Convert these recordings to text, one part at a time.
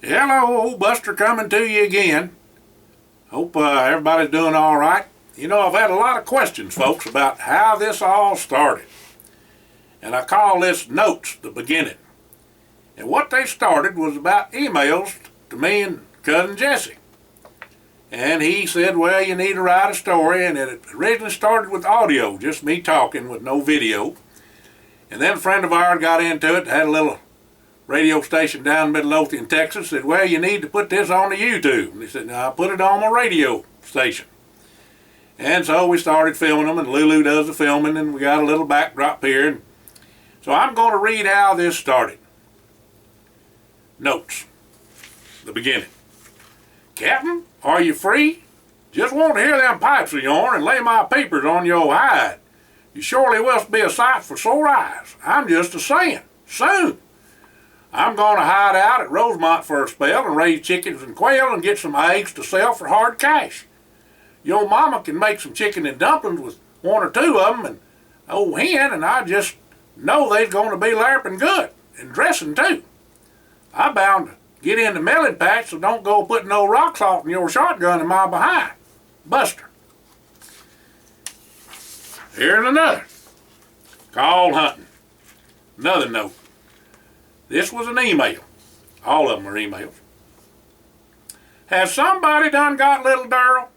Hello, old Buster coming to you again. Hope everybody's doing all right. You know, I've had a lot of questions, folks, about how this all started. And I call this Notes, the beginning. And what they started was about emails to me and cousin Jesse. And he said, well, you need to write a story. And it originally started with audio, just me talking with no video. And then a friend of ours got into it, had a little radio station down in Midlothian, Texas, said, well, you need to put this on the YouTube. And he said, no, I'll put it on my radio station. And so we started filming them, and Lulu does the filming, and we got a little backdrop here. And so I'm going to read how this started. Notes, the beginning. Captain, are you free? Just want to hear them pipes of yourn and lay my papers on your hide. You surely will be a sight for sore eyes. I'm just a saying, soon. I'm going to hide out at Rosemont for a spell and raise chickens and quail and get some eggs to sell for hard cash. Your mama can make some chicken and dumplings with one or two of them and old hen, and I just know they's going to be larping good and dressing too. I bound to get in the melon patch, so don't go putting no rock salt in your shotgun in my behind. Buster. Here's another. Called hunting. Another note. This was an email. All of them are emails. Has somebody done got little Darrell?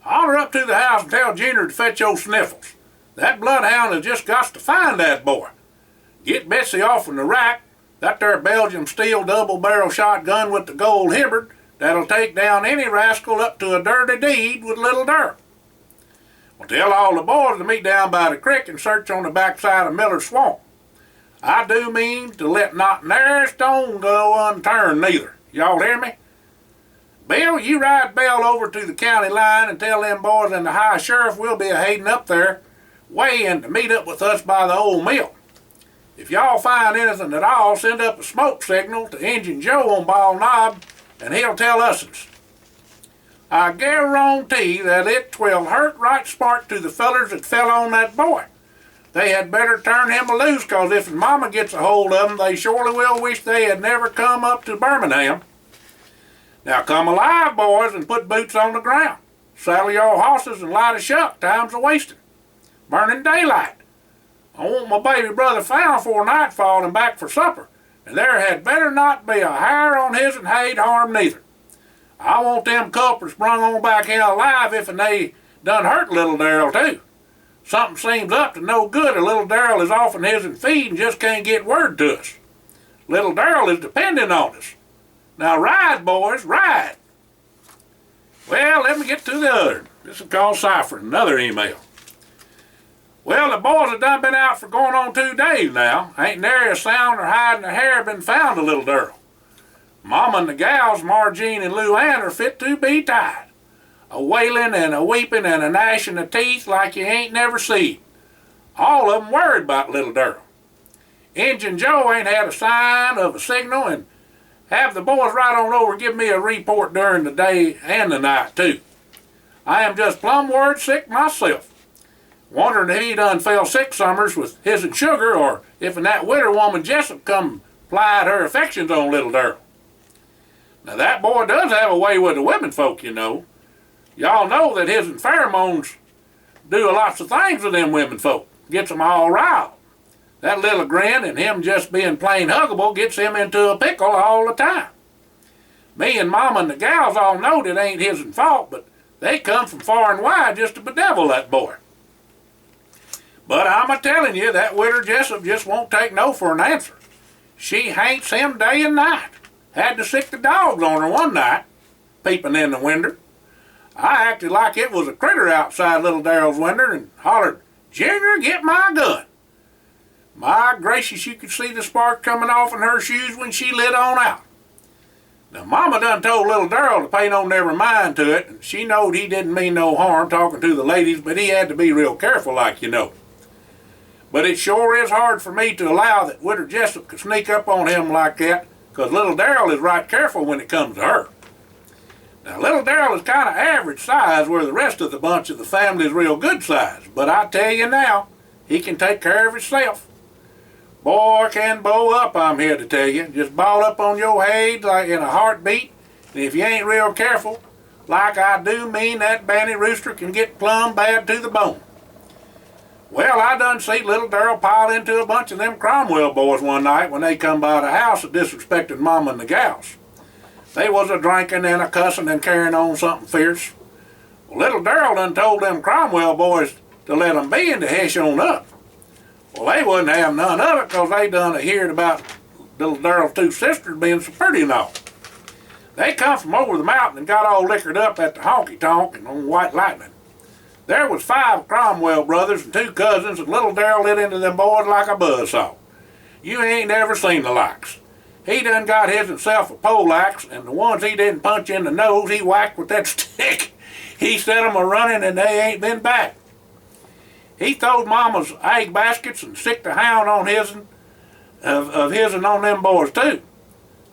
Holler up to the house and tell Junior to fetch your sniffles. That bloodhound has just got to find that boy. Get Betsy off in the rack. That there Belgian steel double-barrel shotgun with the gold hibbard that'll take down any rascal up to a dirty deed with little Darrell. Well, tell all the boys to meet down by the creek and search on the backside of Miller's Swamp. I do mean to let not nary stone go unturned neither. Y'all hear me? Bill, you ride Bell over to the county line and tell them boys and the high sheriff we'll be a-heading up there, weighing to meet up with us by the old mill. If y'all find anything at all, send up a smoke signal to Injun Joe on Ball Knob, and he'll tell us'ns. I guarantee that it will hurt right smart to the fellers that fell on that boy. They had better turn him loose, 'cause if his mama gets a hold of him, they surely will wish they had never come up to Birmingham. Now come alive, boys, and put boots on the ground. Saddle your horses and light a shuck, time's a-wasting. Burning daylight. I want my baby brother found before nightfall and back for supper, and there had better not be a hair on his and haid harm neither. I want them culprits brung on back here alive if and they done hurt little Darrell too. Something seems up to no good, and little Darrell is off in his and feed and just can't get word to us. Little Darrell is depending on us. Now ride, boys, ride. Well, let me get to the other. This is called ciphering, another email. Well, the boys have done been out for going on 2 days now. Ain't nary a sound or hide in a hair been found of little Darrell. Mama and the gals, Margene and Lou Ann, are fit to be tied. A wailing and a weeping and a gnashing of teeth like you ain't never seen. All of 'em worried about little Darrell. Injun Joe ain't had a sign of a signal, and have the boys ride on over and give me a report during the day and the night too. I am just plumb word sick myself. Wondering if he done fell sick summers with his and sugar, or if that widow woman Jessup come plied her affections on little Darrell. Now that boy does have a way with the women folk, you know. Y'all know that his and pheromones do lots of things with them women folk. Gets them all riled. That little grin and him just being plain huggable gets him into a pickle all the time. Me and Mama and the gals all know that ain't his fault, but they come from far and wide just to bedevil that boy. But I'm a-telling you, that widder Jessup just won't take no for an answer. She hates him day and night. Had to sick the dogs on her one night, peeping in the winder. I acted like it was a critter outside little Darrell's window and hollered, Junior, get my gun. My gracious, you could see the spark coming off in her shoes when she lit on out. Now, Mama done told little Darrell to pay no never mind to it, and she knowed he didn't mean no harm talking to the ladies, but he had to be real careful like, you know. But it sure is hard for me to allow that widder Jessup could sneak up on him like that, 'cause little Darrell is right careful when it comes to her. Now, little Darrell is kind of average size, where the rest of the bunch of the family is real good size, but I tell you now, he can take care of himself. Boy, can blow up, I'm here to tell you. Just ball up on your head like in a heartbeat. And if you ain't real careful, like I do mean, that banty rooster can get plumb bad to the bone. Well, I done see little Darrell pile into a bunch of them Cromwell boys one night when they come by the house and disrespected Mama and the gals. They was a drinking and a cussing and carrying on something fierce. Well, little Darrell done told them Cromwell boys to let them be and to hush on up. Well, they wouldn't have none of it because they done heard about little Darrell's two sisters being so pretty and all. They come from over the mountain and got all liquored up at the honky tonk and on White Lightning. There was 5 Cromwell brothers and 2 cousins, and little Darrell lit into them boys like a buzzsaw. You ain't never seen the likes. He done got himself a poleaxe, and the ones he didn't punch in the nose, he whacked with that stick. He set 'em a-running, and they ain't been back. He throwed Mama's egg baskets and sicked a hound on his'n, of his'n on them boys, too.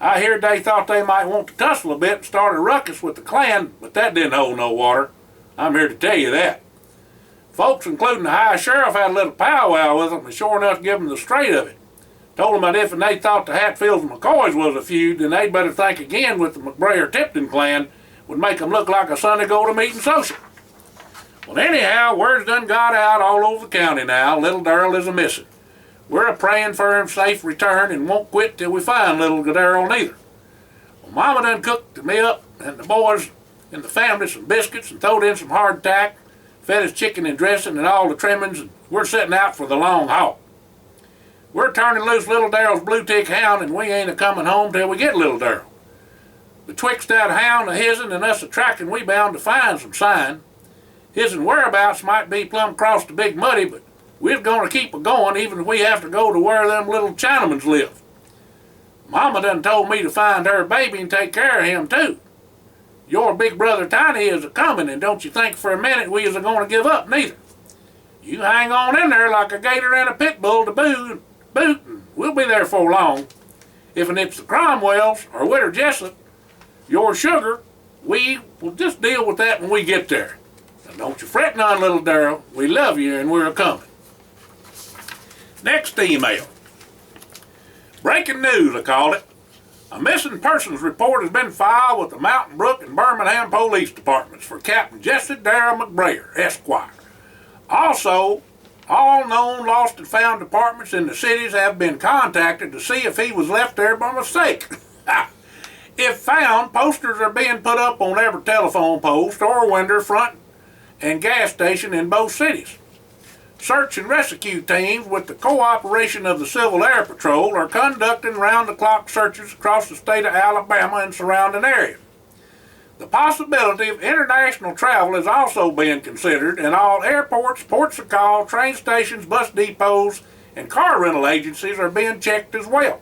I heard they thought they might want to tussle a bit and start a ruckus with the clan, but that didn't hold no water. I'm here to tell you that. Folks, including the high sheriff, had a little powwow with them and sure enough give them the straight of it. Told them that if they thought the Hatfields and McCoys was a feud, then they'd better think again with the McBrayer-Tipton clan would make them look like a Sunday go-to-meeting social. Well, anyhow, word's done got out all over the county now. Little Darrell is a-missing. We're a-praying for him safe return and won't quit till we find little Darrell neither. Well, Mama done cooked me up and the boys and the family some biscuits and throwed in some hardtack, fed us chicken and dressing and all the trimmings, and we're setting out for the long haul. We're turning loose little Darrell's blue tick hound, and we ain't a-coming home till we get little Darrell. Betwixt that hound of his'n and us a-tracking, we bound to find some sign. His'n whereabouts might be plumb across the Big Muddy, but we're going to keep a-going even if we have to go to where them little Chinamans live. Mama done told me to find her baby and take care of him, too. Your big brother Tiny is a-coming, and don't you think for a minute we is a-going to give up, neither. You hang on in there like a gator and a pit bull to boot, and we'll be there for long. If it's the Cromwells or Witter Jessup, your sugar, we will just deal with that when we get there. Now don't you fret none, little Darrell. We love you and we're a-coming. Next email. Breaking news, I called it. A missing persons report has been filed with the Mountain Brook and Birmingham Police Departments for Captain Jesse Darrell McBrayer, Esquire. Also, all known lost and found departments in the cities have been contacted to see if he was left there by mistake. If found, posters are being put up on every telephone post or window, front, and gas station in both cities. Search and rescue teams with the cooperation of the Civil Air Patrol are conducting round-the-clock searches across the state of Alabama and surrounding area. The possibility of international travel is also being considered, and all airports, ports of call, train stations, bus depots, and car rental agencies are being checked as well.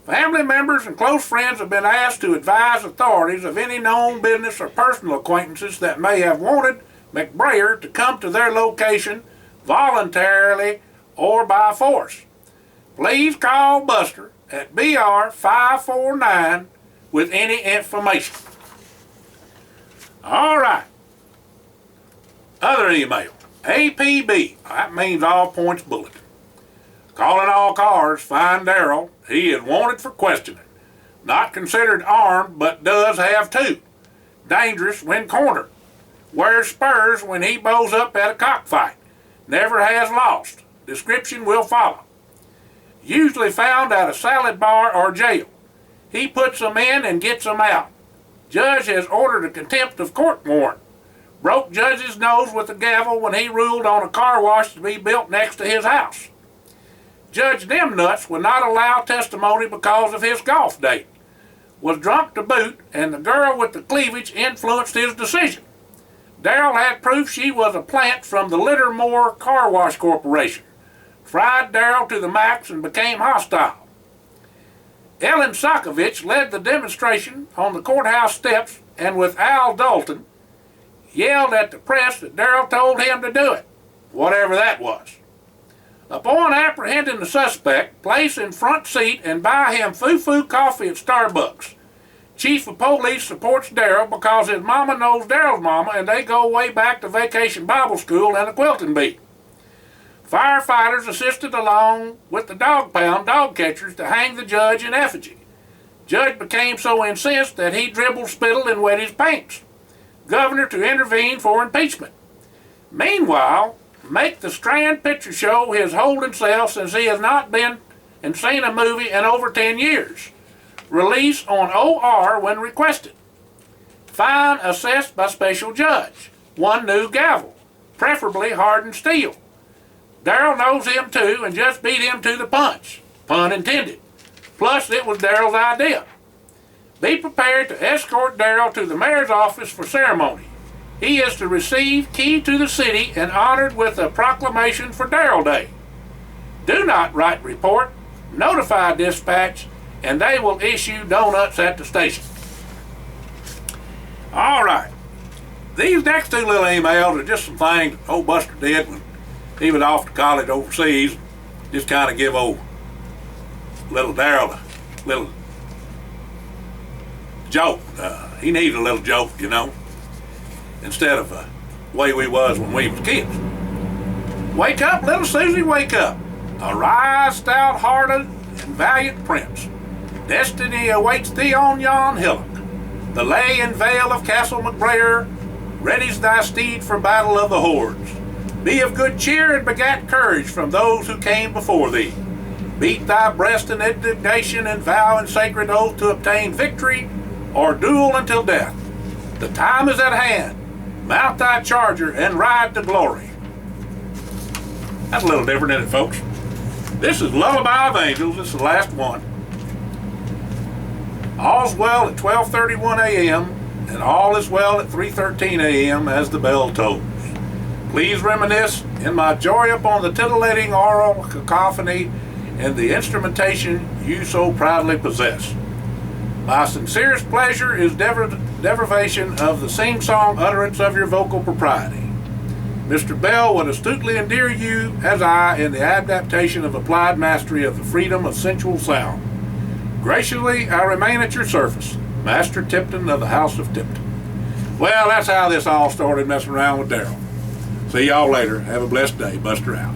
Family members and close friends have been asked to advise authorities of any known business or personal acquaintances that may have wanted McBrayer to come to their location voluntarily or by force. Please call Buster at BR 549 with any information. All right. Other email. APB. That means All Points Bulletin. Calling all cars, find Darrell. He is wanted for questioning. Not considered armed, but does have 2. Dangerous when cornered. Wears spurs when he bows up at a cockfight. Never has lost. Description will follow. Usually found at a salad bar or jail. He puts them in and gets them out. Judge has ordered a contempt of court warrant. Broke judge's nose with a gavel when he ruled on a car wash to be built next to his house. Judge Demnuts would not allow testimony because of his golf date. Was drunk to boot, and the girl with the cleavage influenced his decision. Darrell had proof she was a plant from the Littermore Car Wash Corporation. Fried Darrell to the max and became hostile. Ellen Sokovich led the demonstration on the courthouse steps and with Al Dalton yelled at the press that Darrell told him to do it, whatever that was. Upon apprehending the suspect, place in front seat and buy him foo-foo coffee at Starbucks. Chief of Police supports Darrell because his mama knows Darrell's mama and they go way back to Vacation Bible School and a quilting bee. Firefighters assisted along with the dog pound dog catchers to hang the judge in effigy. Judge became so incensed that he dribbled spittle and wet his pants. Governor to intervene for impeachment. Meanwhile, make the Strand Picture Show his holding self since he has not been and seen a movie in over 10 years. Release on OR when requested. Fine assessed by special judge. One new gavel, preferably hardened steel. Darrell knows him too and just beat him to the punch. Pun intended. Plus, it was Darrell's idea. Be prepared to escort Darrell to the mayor's office for ceremony. He is to receive key to the city and honored with a proclamation for Darrell Day. Do not write report. Notify dispatch, and they will issue donuts at the station. All right. These next two little emails are just some things old Buster did when he was off to college overseas. Just kind of give old little Darrell a little joke. He needs a little joke, you know, instead of the way we was when we was kids. Wake up, little Susie, wake up. Arise, stout-hearted and valiant prince. Destiny awaits thee on yon hillock. The lay and vale of Castle MacBrayer readies thy steed for battle of the hordes. Be of good cheer and begat courage from those who came before thee. Beat thy breast in indignation and vow in sacred oath to obtain victory or duel until death. The time is at hand. Mount thy charger and ride to glory. That's a little different, isn't it, folks? This is Lullaby of Angels. This is the last one. All's well at 12:31 a.m. and all is well at 3:13 a.m. as the bell tolls. Please reminisce in my joy upon the titillating oral cacophony and the instrumentation you so proudly possess. My sincerest pleasure is derivation of the sing-song utterance of your vocal propriety. Mr. Bell would astutely endear you, as I, in the adaptation of applied mastery of the freedom of sensual sound. Graciously, I remain at your service, Master Tipton of the House of Tipton. Well, that's how this all started, messing around with Darrell. See y'all later. Have a blessed day. Buster out.